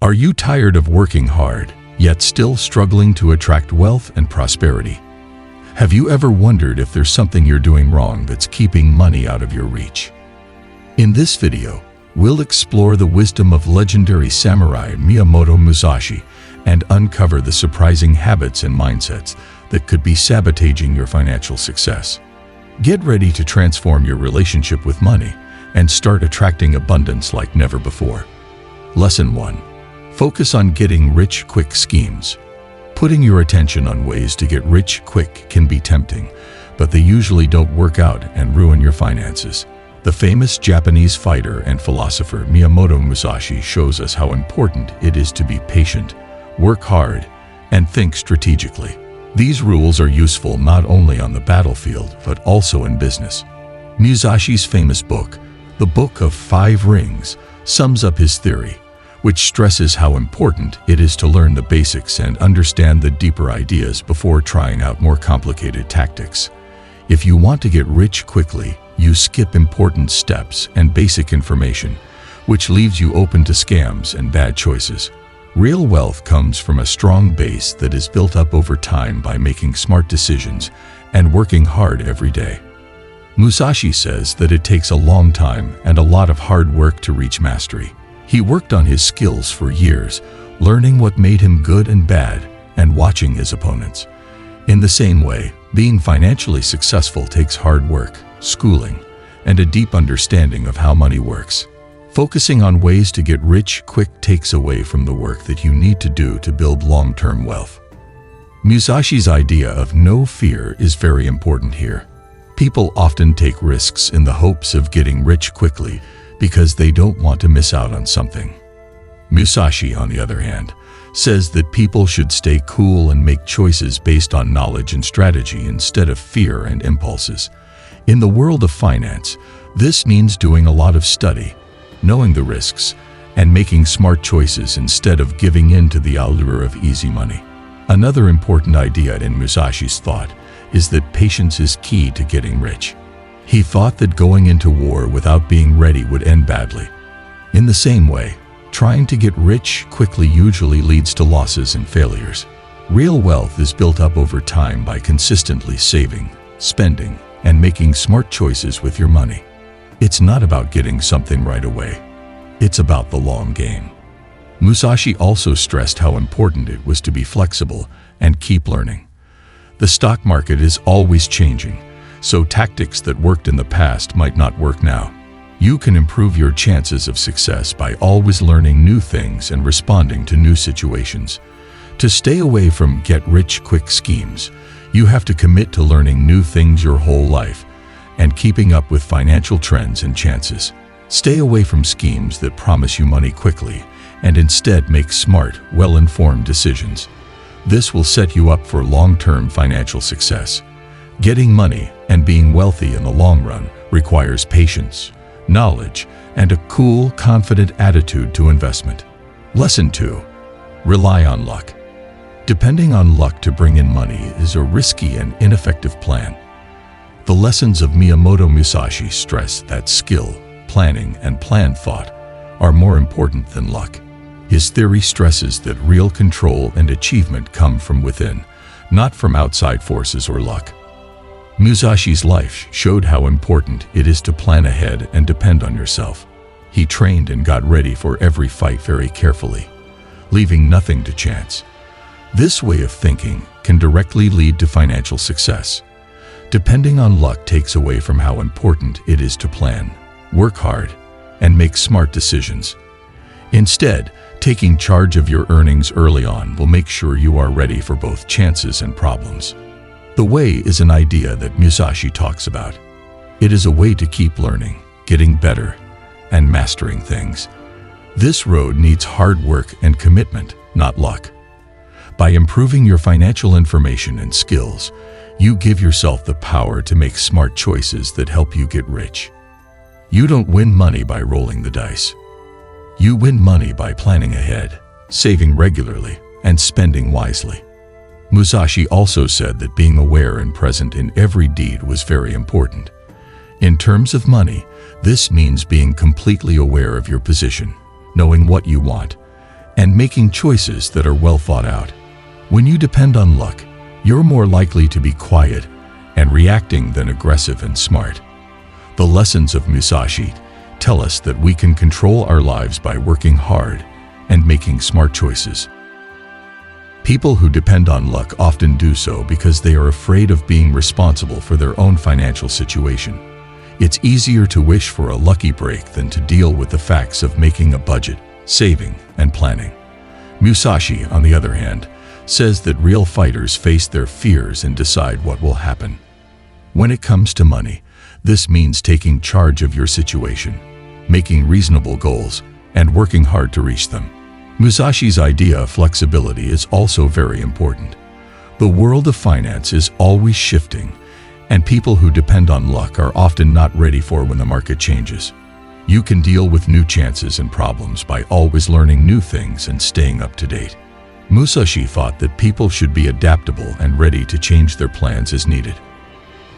Are you tired of working hard, yet still struggling to attract wealth and prosperity? Have you ever wondered if there's something you're doing wrong that's keeping money out of your reach? In this video, we'll explore the wisdom of legendary samurai Miyamoto Musashi and uncover the surprising habits and mindsets that could be sabotaging your financial success. Get ready to transform your relationship with money and start attracting abundance like never before. Lesson 1. Focus on getting rich quick schemes. Putting your attention on ways to get rich quick can be tempting, but they usually don't work out and ruin your finances. The famous Japanese fighter and philosopher Miyamoto Musashi shows us how important it is to be patient, work hard, and think strategically. These rules are useful not only on the battlefield but also in business. Musashi's famous book, The Book of Five Rings, sums up his theory, which stresses how important it is to learn the basics and understand the deeper ideas before trying out more complicated tactics. If you want to get rich quickly, you skip important steps and basic information, which leaves you open to scams and bad choices. Real wealth comes from a strong base that is built up over time by making smart decisions and working hard every day. Musashi says that it takes a long time and a lot of hard work to reach mastery. He worked on his skills for years, learning what made him good and bad, and watching his opponents. In the same way, being financially successful takes hard work, schooling, and a deep understanding of how money works. Focusing on ways to get rich quick takes away from the work that you need to do to build long-term wealth. Musashi's idea of no fear is very important here. People often take risks in the hopes of getting rich quickly because they don't want to miss out on something. Musashi, on the other hand, says that people should stay cool and make choices based on knowledge and strategy instead of fear and impulses. In the world of finance, this means doing a lot of study, knowing the risks, and making smart choices instead of giving in to the allure of easy money. Another important idea in Musashi's thought is that patience is key to getting rich. He thought that going into war without being ready would end badly. In the same way, trying to get rich quickly usually leads to losses and failures. Real wealth is built up over time by consistently saving, spending, and making smart choices with your money. It's not about getting something right away. It's about the long game. Musashi also stressed how important it was to be flexible and keep learning. The stock market is always changing, so tactics that worked in the past might not work now. You can improve your chances of success by always learning new things and responding to new situations. To stay away from get-rich-quick schemes, you have to commit to learning new things your whole life and keeping up with financial trends and chances. Stay away from schemes that promise you money quickly and instead make smart, well-informed decisions. This will set you up for long-term financial success. Getting money and being wealthy in the long run requires patience, knowledge, and a cool, confident attitude to investment. Lesson 2. Rely on luck. Depending on luck to bring in money is a risky and ineffective plan. The lessons of Miyamoto Musashi stress that skill, planning, and planned thought are more important than luck. His theory stresses that real control and achievement come from within, not from outside forces or luck. Musashi's life showed how important it is to plan ahead and depend on yourself. He trained and got ready for every fight very carefully, leaving nothing to chance. This way of thinking can directly lead to financial success. Depending on luck takes away from how important it is to plan, work hard, and make smart decisions. Instead, taking charge of your earnings early on will make sure you are ready for both chances and problems. The way is an idea that Musashi talks about. It is a way to keep learning, getting better, and mastering things. This road needs hard work and commitment, not luck. By improving your financial information and skills, you give yourself the power to make smart choices that help you get rich. You don't win money by rolling the dice. You win money by planning ahead, saving regularly, and spending wisely. Musashi also said that being aware and present in every deed was very important. In terms of money, this means being completely aware of your position, knowing what you want, and making choices that are well thought out. When you depend on luck, you're more likely to be quiet and reacting than aggressive and smart. The lessons of Musashi tell us that we can control our lives by working hard and making smart choices. People who depend on luck often do so because they are afraid of being responsible for their own financial situation. It's easier to wish for a lucky break than to deal with the facts of making a budget, saving, and planning. Musashi, on the other hand, says that real fighters face their fears and decide what will happen. When it comes to money, this means taking charge of your situation, making reasonable goals, and working hard to reach them. Musashi's idea of flexibility is also very important. The world of finance is always shifting, and people who depend on luck are often not ready for when the market changes. You can deal with new chances and problems by always learning new things and staying up to date. Musashi thought that people should be adaptable and ready to change their plans as needed.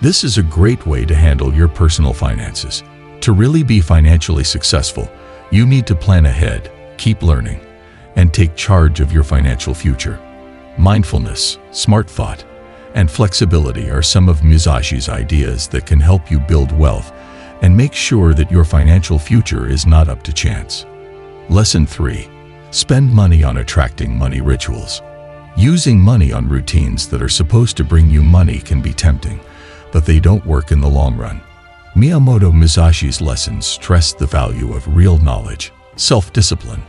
This is a great way to handle your personal finances. To really be financially successful, you need to plan ahead, keep learning, and take charge of your financial future. Mindfulness, smart thought, and flexibility are some of Musashi's ideas that can help you build wealth and make sure that your financial future is not up to chance. Lesson 3. Spend money on attracting money rituals. Using money on routines that are supposed to bring you money can be tempting, but they don't work in the long run. Miyamoto Musashi's lessons stress the value of real knowledge, self-discipline,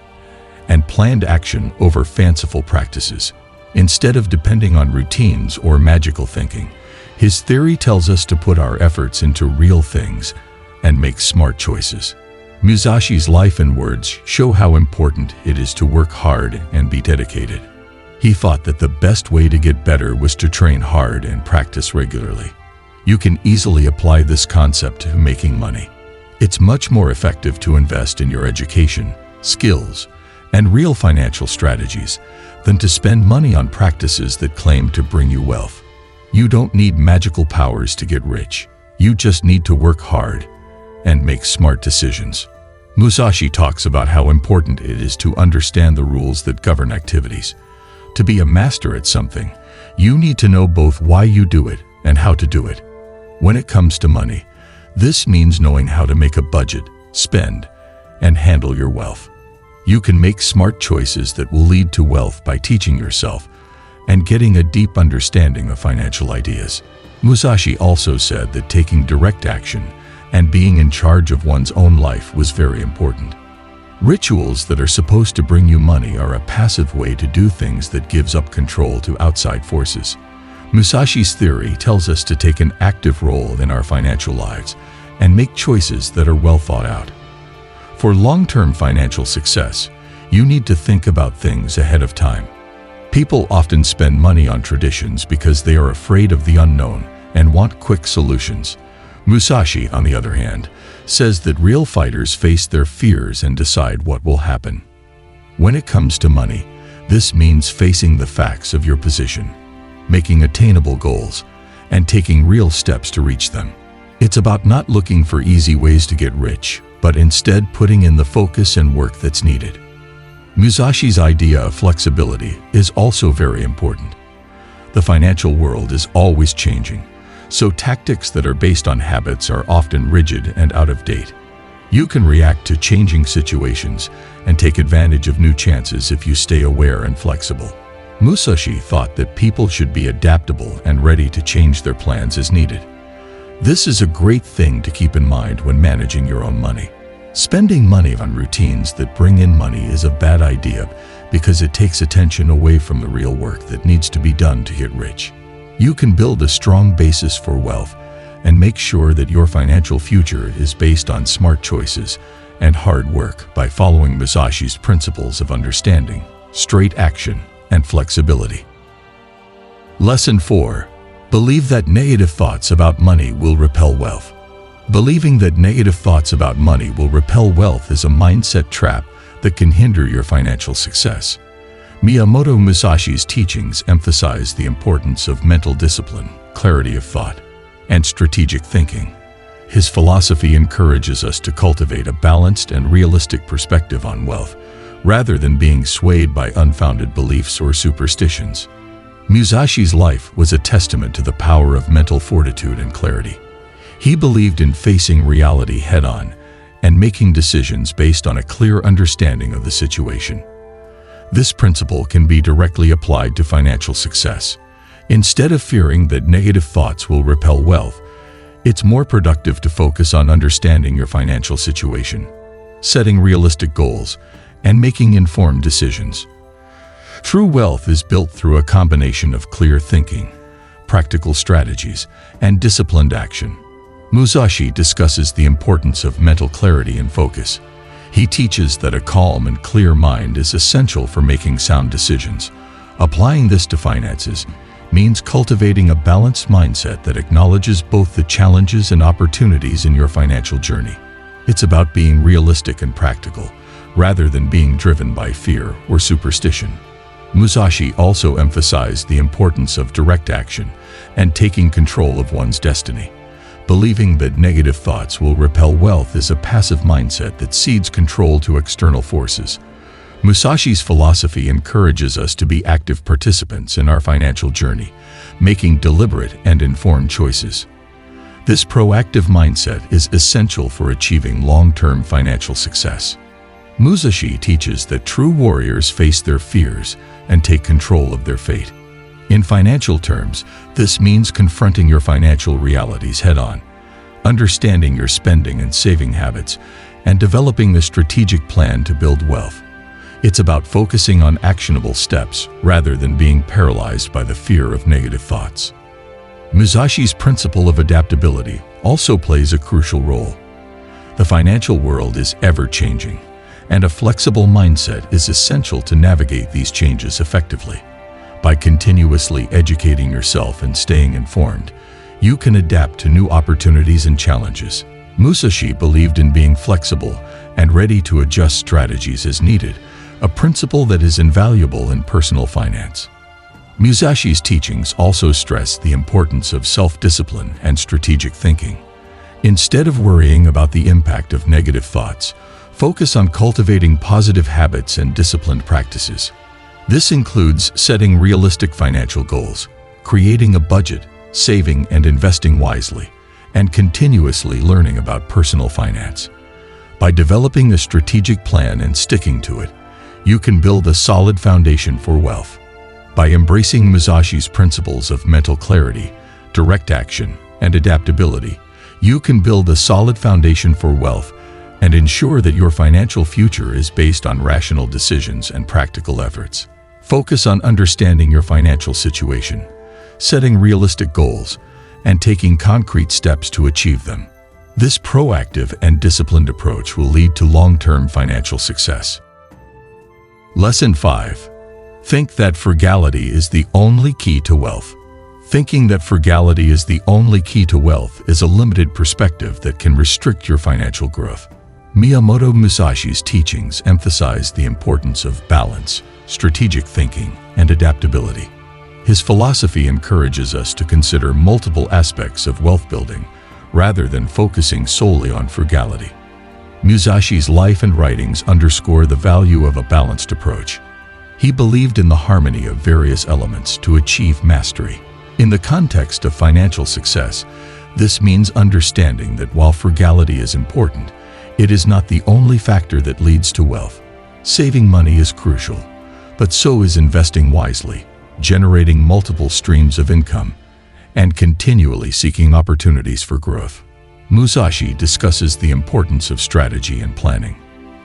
and planned action over fanciful practices. Instead of depending on routines or magical thinking, his theory tells us to put our efforts into real things and make smart choices. Musashi's life and words show how important it is to work hard and be dedicated. He thought that the best way to get better was to train hard and practice regularly. You can easily apply this concept to making money. It's much more effective to invest in your education, skills, and real financial strategies than to spend money on practices that claim to bring you wealth. You don't need magical powers to get rich. You just need to work hard and make smart decisions. Musashi talks about how important it is to understand the rules that govern activities. To be a master at something, you need to know both why you do it and how to do it. When it comes to money, this means knowing how to make a budget, spend, and handle your wealth. You can make smart choices that will lead to wealth by teaching yourself and getting a deep understanding of financial ideas. Musashi also said that taking direct action and being in charge of one's own life was very important. Rituals that are supposed to bring you money are a passive way to do things that gives up control to outside forces. Musashi's theory tells us to take an active role in our financial lives and make choices that are well thought out. For long-term financial success, you need to think about things ahead of time. People often spend money on traditions because they are afraid of the unknown and want quick solutions. Musashi, on the other hand, says that real fighters face their fears and decide what will happen. When it comes to money, this means facing the facts of your position, making attainable goals, and taking real steps to reach them. It's about not looking for easy ways to get rich, but instead putting in the focus and work that's needed. Musashi's idea of flexibility is also very important. The financial world is always changing, so tactics that are based on habits are often rigid and out of date. You can react to changing situations and take advantage of new chances if you stay aware and flexible. Musashi thought that people should be adaptable and ready to change their plans as needed. This is a great thing to keep in mind when managing your own money. Spending money on routines that bring in money is a bad idea because it takes attention away from the real work that needs to be done to get rich. You can build a strong basis for wealth and make sure that your financial future is based on smart choices and hard work by following Musashi's principles of understanding, straight action, and flexibility. Lesson 4. Believe that negative thoughts about money will repel wealth. Believing that negative thoughts about money will repel wealth is a mindset trap that can hinder your financial success. Miyamoto Musashi's teachings emphasize the importance of mental discipline, clarity of thought, and strategic thinking. His philosophy encourages us to cultivate a balanced and realistic perspective on wealth, rather than being swayed by unfounded beliefs or superstitions. Musashi's life was a testament to the power of mental fortitude and clarity. He believed in facing reality head-on and making decisions based on a clear understanding of the situation. This principle can be directly applied to financial success. Instead of fearing that negative thoughts will repel wealth, it's more productive to focus on understanding your financial situation, setting realistic goals, and making informed decisions. True wealth is built through a combination of clear thinking, practical strategies, and disciplined action. Musashi discusses the importance of mental clarity and focus. He teaches that a calm and clear mind is essential for making sound decisions. Applying this to finances means cultivating a balanced mindset that acknowledges both the challenges and opportunities in your financial journey. It's about being realistic and practical, rather than being driven by fear or superstition. Musashi also emphasized the importance of direct action and taking control of one's destiny. Believing that negative thoughts will repel wealth is a passive mindset that cedes control to external forces. Musashi's philosophy encourages us to be active participants in our financial journey, making deliberate and informed choices. This proactive mindset is essential for achieving long-term financial success. Musashi teaches that true warriors face their fears and take control of their fate. In financial terms, this means confronting your financial realities head-on, understanding your spending and saving habits, and developing a strategic plan to build wealth. It's about focusing on actionable steps rather than being paralyzed by the fear of negative thoughts. Musashi's principle of adaptability also plays a crucial role. The financial world is ever-changing, and a flexible mindset is essential to navigate these changes effectively. By continuously educating yourself and staying informed, you can adapt to new opportunities and challenges. Musashi believed in being flexible and ready to adjust strategies as needed, a principle that is invaluable in personal finance. Musashi's teachings also stress the importance of self-discipline and strategic thinking. Instead of worrying about the impact of negative thoughts, focus on cultivating positive habits and disciplined practices. This includes setting realistic financial goals, creating a budget, saving and investing wisely, and continuously learning about personal finance. By developing a strategic plan and sticking to it, you can build a solid foundation for wealth. By embracing Musashi's principles of mental clarity, direct action, and adaptability, you can build a solid foundation for wealth and ensure that your financial future is based on rational decisions and practical efforts. Focus on understanding your financial situation, setting realistic goals, and taking concrete steps to achieve them. This proactive and disciplined approach will lead to long-term financial success. Lesson 5. Think that frugality is the only key to wealth. Thinking that frugality is the only key to wealth is a limited perspective that can restrict your financial growth. Miyamoto Musashi's teachings emphasize the importance of balance, strategic thinking, and adaptability. His philosophy encourages us to consider multiple aspects of wealth building, rather than focusing solely on frugality. Musashi's life and writings underscore the value of a balanced approach. He believed in the harmony of various elements to achieve mastery. In the context of financial success, this means understanding that while frugality is important, it is not the only factor that leads to wealth. Saving money is crucial, but so is investing wisely, generating multiple streams of income, and continually seeking opportunities for growth. Musashi discusses the importance of strategy and planning.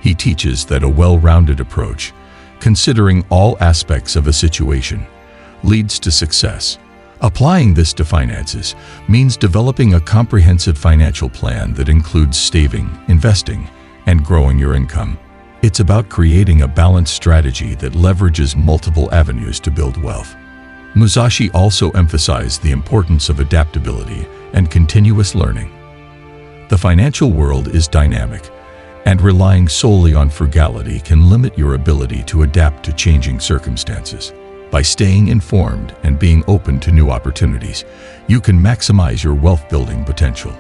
He teaches that a well-rounded approach, considering all aspects of a situation, leads to success. Applying this to finances means developing a comprehensive financial plan that includes saving, investing, and growing your income. It's about creating a balanced strategy that leverages multiple avenues to build wealth. Musashi also emphasized the importance of adaptability and continuous learning. The financial world is dynamic, and relying solely on frugality can limit your ability to adapt to changing circumstances. By staying informed and being open to new opportunities, you can maximize your wealth-building potential.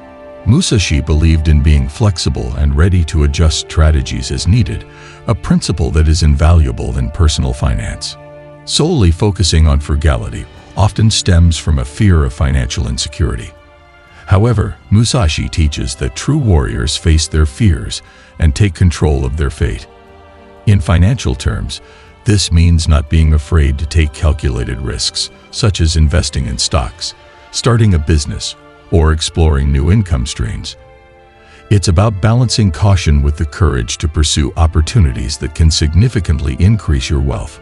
Musashi believed in being flexible and ready to adjust strategies as needed, a principle that is invaluable in personal finance. Solely focusing on frugality often stems from a fear of financial insecurity. However, Musashi teaches that true warriors face their fears and take control of their fate. In financial terms, this means not being afraid to take calculated risks, such as investing in stocks, starting a business, or exploring new income streams. It's about balancing caution with the courage to pursue opportunities that can significantly increase your wealth.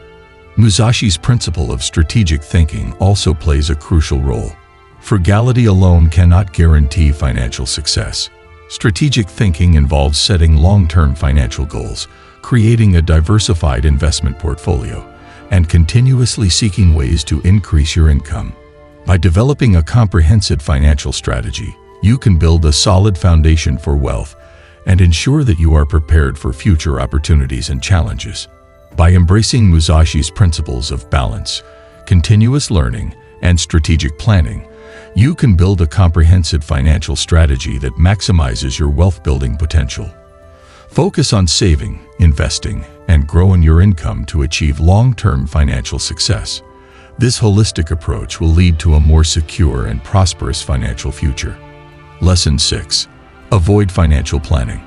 Musashi's principle of strategic thinking also plays a crucial role. Frugality alone cannot guarantee financial success. Strategic thinking involves setting long-term financial goals, creating a diversified investment portfolio, and continuously seeking ways to increase your income. By developing a comprehensive financial strategy, you can build a solid foundation for wealth and ensure that you are prepared for future opportunities and challenges. By embracing Musashi's principles of balance, continuous learning, and strategic planning, you can build a comprehensive financial strategy that maximizes your wealth-building potential. Focus on saving, investing, and growing your income to achieve long-term financial success. This holistic approach will lead to a more secure and prosperous financial future. Lesson 6. Avoid financial planning.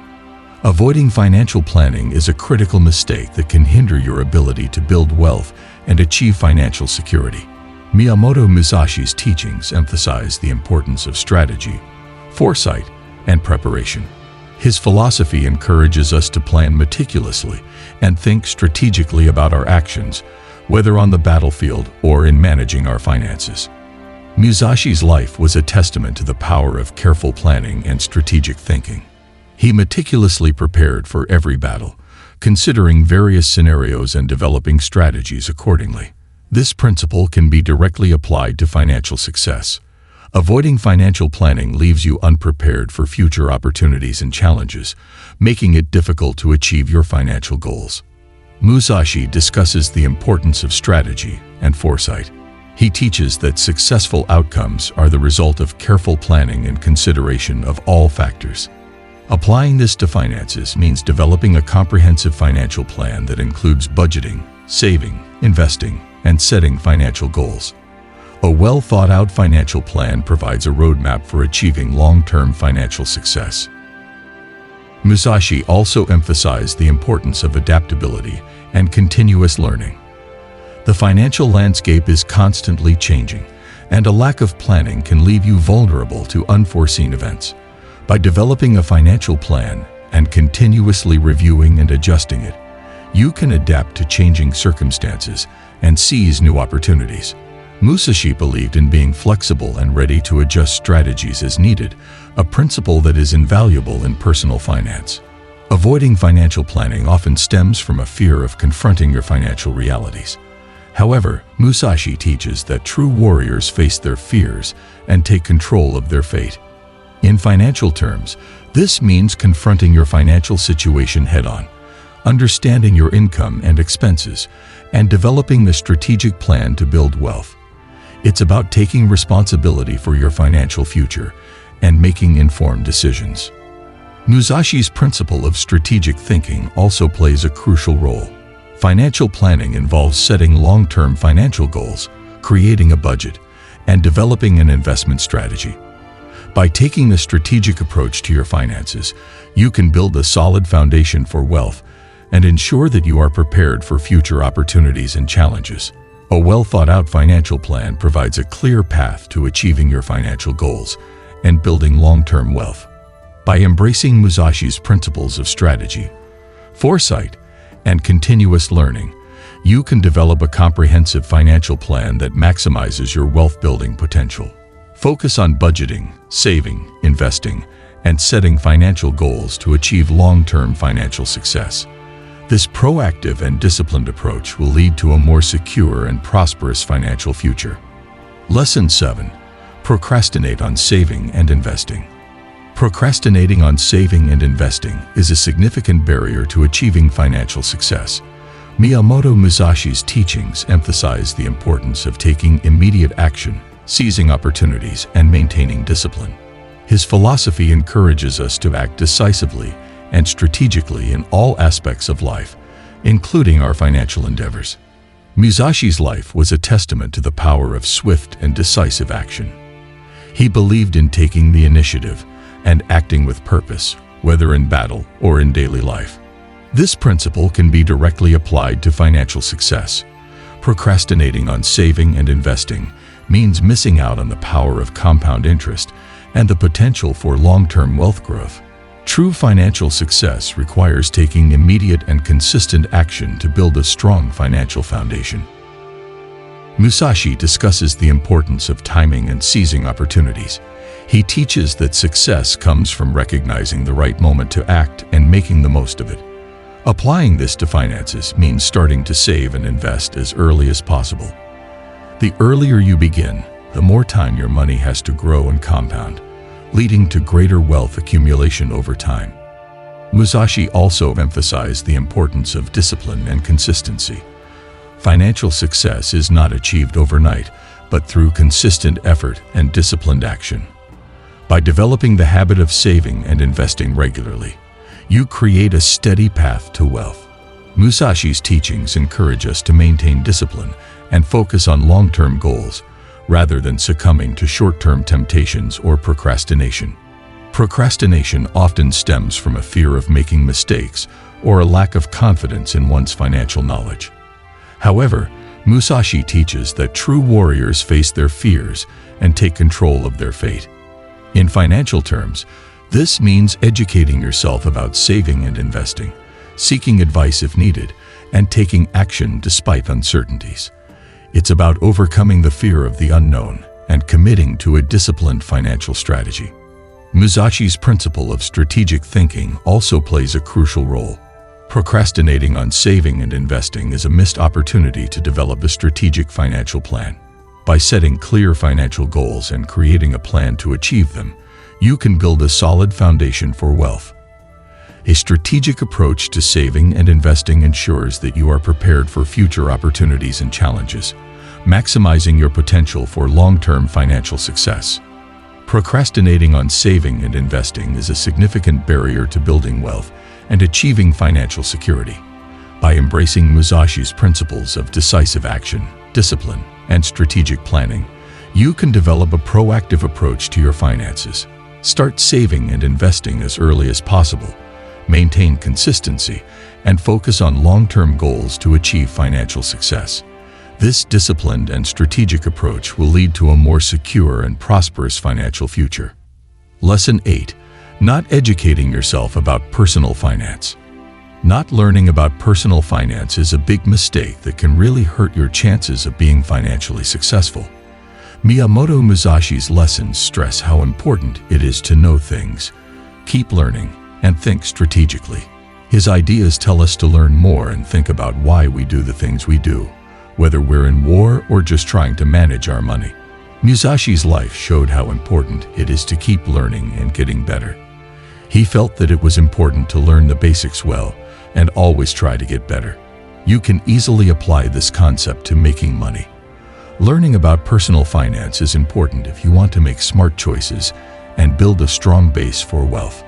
Avoiding financial planning is a critical mistake that can hinder your ability to build wealth and achieve financial security. Miyamoto Musashi's teachings emphasize the importance of strategy, foresight, and preparation. His philosophy encourages us to plan meticulously and think strategically about our actions, whether on the battlefield or in managing our finances. Musashi's life was a testament to the power of careful planning and strategic thinking. He meticulously prepared for every battle, considering various scenarios and developing strategies accordingly. This principle can be directly applied to financial success. Avoiding financial planning leaves you unprepared for future opportunities and challenges, making it difficult to achieve your financial goals. Musashi discusses the importance of strategy and foresight. He teaches that successful outcomes are the result of careful planning and consideration of all factors. Applying this to finances means developing a comprehensive financial plan that includes budgeting, saving, investing, and setting financial goals. A well-thought-out financial plan provides a roadmap for achieving long-term financial success. Musashi also emphasized the importance of adaptability and continuous learning. The financial landscape is constantly changing, and a lack of planning can leave you vulnerable to unforeseen events. By developing a financial plan and continuously reviewing and adjusting it, you can adapt to changing circumstances and seize new opportunities. Musashi believed in being flexible and ready to adjust strategies as needed, a principle that is invaluable in personal finance. Avoiding financial planning often stems from a fear of confronting your financial realities. However, Musashi teaches that true warriors face their fears and take control of their fate. In financial terms, this means confronting your financial situation head-on, understanding your income and expenses, and developing the strategic plan to build wealth. It's about taking responsibility for your financial future and making informed decisions. Musashi's principle of strategic thinking also plays a crucial role. Financial planning involves setting long-term financial goals, creating a budget, and developing an investment strategy. By taking a strategic approach to your finances, you can build a solid foundation for wealth and ensure that you are prepared for future opportunities and challenges. A well-thought-out financial plan provides a clear path to achieving your financial goals and building long-term wealth. By embracing Musashi's principles of strategy, foresight, and continuous learning, you can develop a comprehensive financial plan that maximizes your wealth-building potential. Focus on budgeting, saving, investing, and setting financial goals to achieve long-term financial success. This proactive and disciplined approach will lead to a more secure and prosperous financial future. Lesson 7. Procrastinate on saving and investing. Procrastinating on saving and investing is a significant barrier to achieving financial success. Miyamoto Musashi's teachings emphasize the importance of taking immediate action, seizing opportunities, and maintaining discipline. His philosophy encourages us to act decisively and strategically in all aspects of life, including our financial endeavors. Musashi's life was a testament to the power of swift and decisive action. He believed in taking the initiative and acting with purpose, whether in battle or in daily life. This principle can be directly applied to financial success. Procrastinating on saving and investing means missing out on the power of compound interest and the potential for long-term wealth growth. True financial success requires taking immediate and consistent action to build a strong financial foundation. Musashi discusses the importance of timing and seizing opportunities. He teaches that success comes from recognizing the right moment to act and making the most of it. Applying this to finances means starting to save and invest as early as possible. The earlier you begin, the more time your money has to grow and compound, leading to greater wealth accumulation over time. Musashi also emphasized the importance of discipline and consistency. Financial success is not achieved overnight, but through consistent effort and disciplined action. By developing the habit of saving and investing regularly, you create a steady path to wealth. Musashi's teachings encourage us to maintain discipline and focus on long-term goals, rather than succumbing to short-term temptations or procrastination. Procrastination often stems from a fear of making mistakes or a lack of confidence in one's financial knowledge. However, Musashi teaches that true warriors face their fears and take control of their fate. In financial terms, this means educating yourself about saving and investing, seeking advice if needed, and taking action despite uncertainties. It's about overcoming the fear of the unknown and committing to a disciplined financial strategy. Musashi's principle of strategic thinking also plays a crucial role. Procrastinating on saving and investing is a missed opportunity to develop a strategic financial plan. By setting clear financial goals and creating a plan to achieve them, you can build a solid foundation for wealth. A strategic approach to saving and investing ensures that you are prepared for future opportunities and challenges, maximizing your potential for long-term financial success. Procrastinating on saving and investing is a significant barrier to building wealth and achieving financial security. By embracing Musashi's principles of decisive action, discipline, and strategic planning, you can develop a proactive approach to your finances. Start saving and investing as early as possible. Maintain consistency and focus on long-term goals to achieve financial success. This disciplined and strategic approach will lead to a more secure and prosperous financial future. Lesson 8. Not educating yourself about personal finance. Not learning about personal finance is a big mistake that can really hurt your chances of being financially successful. Miyamoto Musashi's lessons stress how important it is to know things, keep learning, and think strategically. His ideas tell us to learn more and think about why we do the things we do, whether we're in war or just trying to manage our money. Musashi's life showed how important it is to keep learning and getting better. He felt that it was important to learn the basics well and always try to get better. You can easily apply this concept to making money. Learning about personal finance is important if you want to make smart choices and build a strong base for wealth.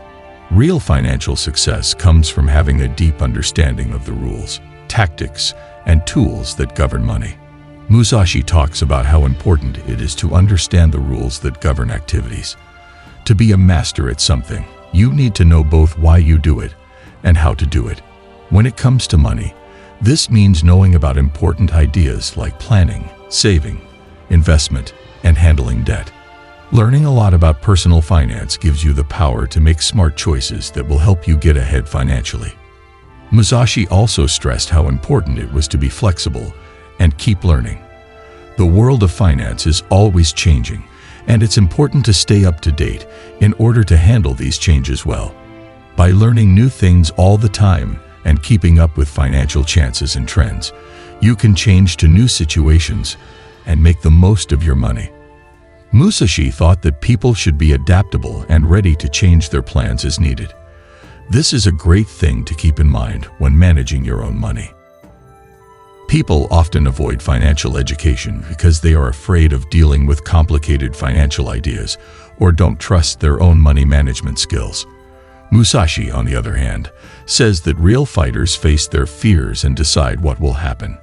Real financial success comes from having a deep understanding of the rules, tactics, and tools that govern money. Musashi talks about how important it is to understand the rules that govern activities. To be a master at something, you need to know both why you do it and how to do it. When it comes to money, this means knowing about important ideas like planning, saving, investment, and handling debt. Learning a lot about personal finance gives you the power to make smart choices that will help you get ahead financially. Musashi also stressed how important it was to be flexible and keep learning. The world of finance is always changing, and it's important to stay up to date in order to handle these changes well. By learning new things all the time and keeping up with financial chances and trends, you can change to new situations and make the most of your money. Musashi thought that people should be adaptable and ready to change their plans as needed. This is a great thing to keep in mind when managing your own money. People often avoid financial education because they are afraid of dealing with complicated financial ideas or don't trust their own money management skills. Musashi, on the other hand, says that real fighters face their fears and decide what will happen.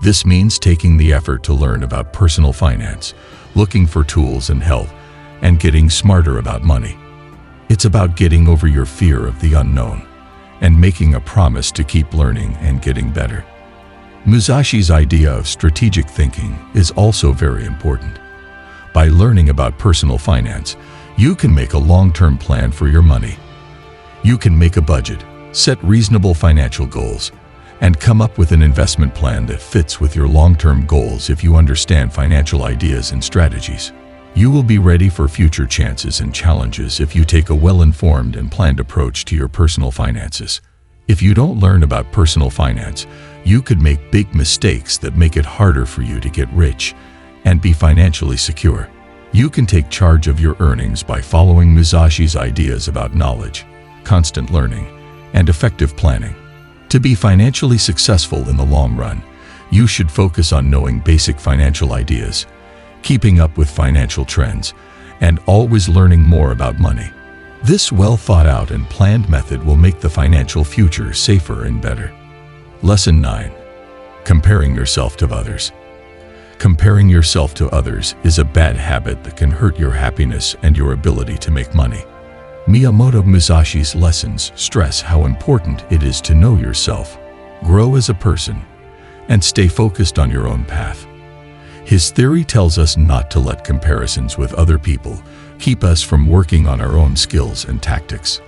This means taking the effort to learn about personal finance, looking for tools and help, and getting smarter about money. It's about getting over your fear of the unknown and making a promise to keep learning and getting better. Musashi's idea of strategic thinking is also very important. By learning about personal finance, you can make a long-term plan for your money. You can make a budget, set reasonable financial goals, and come up with an investment plan that fits with your long-term goals. If you understand financial ideas and strategies, you will be ready for future chances and challenges if you take a well-informed and planned approach to your personal finances. If you don't learn about personal finance, you could make big mistakes that make it harder for you to get rich and be financially secure. You can take charge of your earnings by following Musashi's ideas about knowledge, constant learning, and effective planning. To be financially successful in the long run, you should focus on knowing basic financial ideas, keeping up with financial trends, and always learning more about money. This well-thought-out and planned method will make the financial future safer and better. Lesson 9. Comparing yourself to others. Comparing yourself to others is a bad habit that can hurt your happiness and your ability to make money. Miyamoto Musashi's lessons stress how important it is to know yourself, grow as a person, and stay focused on your own path. His theory tells us not to let comparisons with other people keep us from working on our own skills and tactics.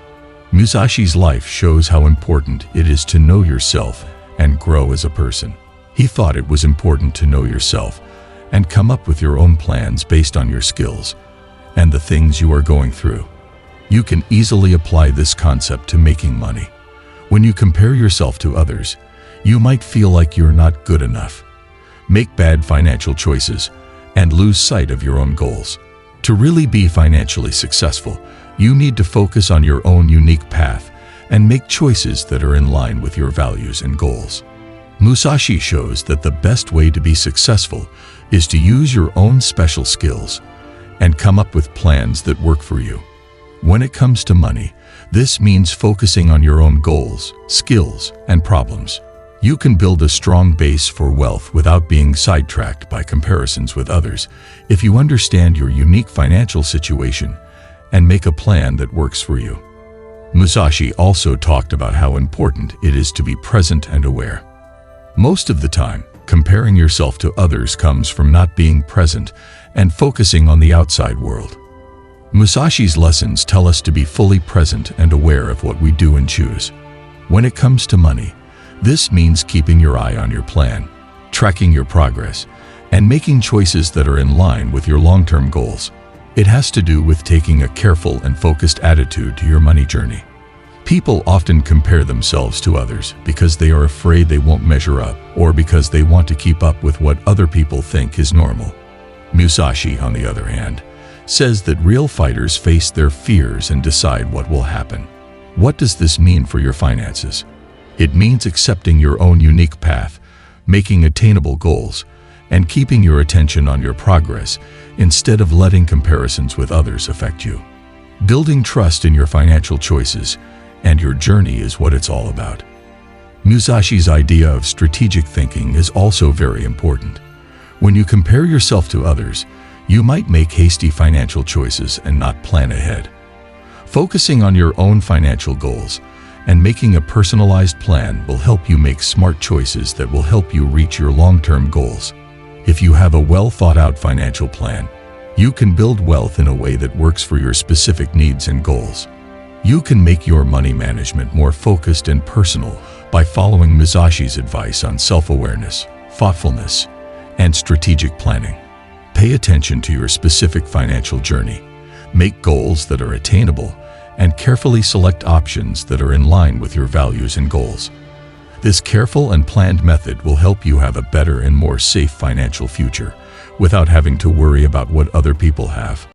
Musashi's life shows how important it is to know yourself and grow as a person. He thought it was important to know yourself and come up with your own plans based on your skills and the things you are going through. You can easily apply this concept to making money. When you compare yourself to others, you might feel like you're not good enough, make bad financial choices, and lose sight of your own goals. To really be financially successful, you need to focus on your own unique path and make choices that are in line with your values and goals. Musashi shows that the best way to be successful is to use your own special skills and come up with plans that work for you. When it comes to money, this means focusing on your own goals, skills, and problems. You can build a strong base for wealth without being sidetracked by comparisons with others if you understand your unique financial situation and make a plan that works for you. Musashi also talked about how important it is to be present and aware. Most of the time, comparing yourself to others comes from not being present and focusing on the outside world. Musashi's lessons tell us to be fully present and aware of what we do and choose. When it comes to money, this means keeping your eye on your plan, tracking your progress, and making choices that are in line with your long-term goals. It has to do with taking a careful and focused attitude to your money journey. People often compare themselves to others because they are afraid they won't measure up or because they want to keep up with what other people think is normal. Musashi, on the other hand, says that real fighters face their fears and decide what will happen. What does this mean for your finances? It means accepting your own unique path, making attainable goals, and keeping your attention on your progress instead of letting comparisons with others affect you. Building trust in your financial choices and your journey is what it's all about. Musashi's idea of strategic thinking is also very important. When you compare yourself to others, you might make hasty financial choices and not plan ahead. Focusing on your own financial goals and making a personalized plan will help you make smart choices that will help you reach your long-term goals. If you have a well-thought-out financial plan, you can build wealth in a way that works for your specific needs and goals. You can make your money management more focused and personal by following Musashi's advice on self-awareness, thoughtfulness, and strategic planning. Pay attention to your specific financial journey, make goals that are attainable, and carefully select options that are in line with your values and goals. This careful and planned method will help you have a better and more safe financial future without having to worry about what other people have.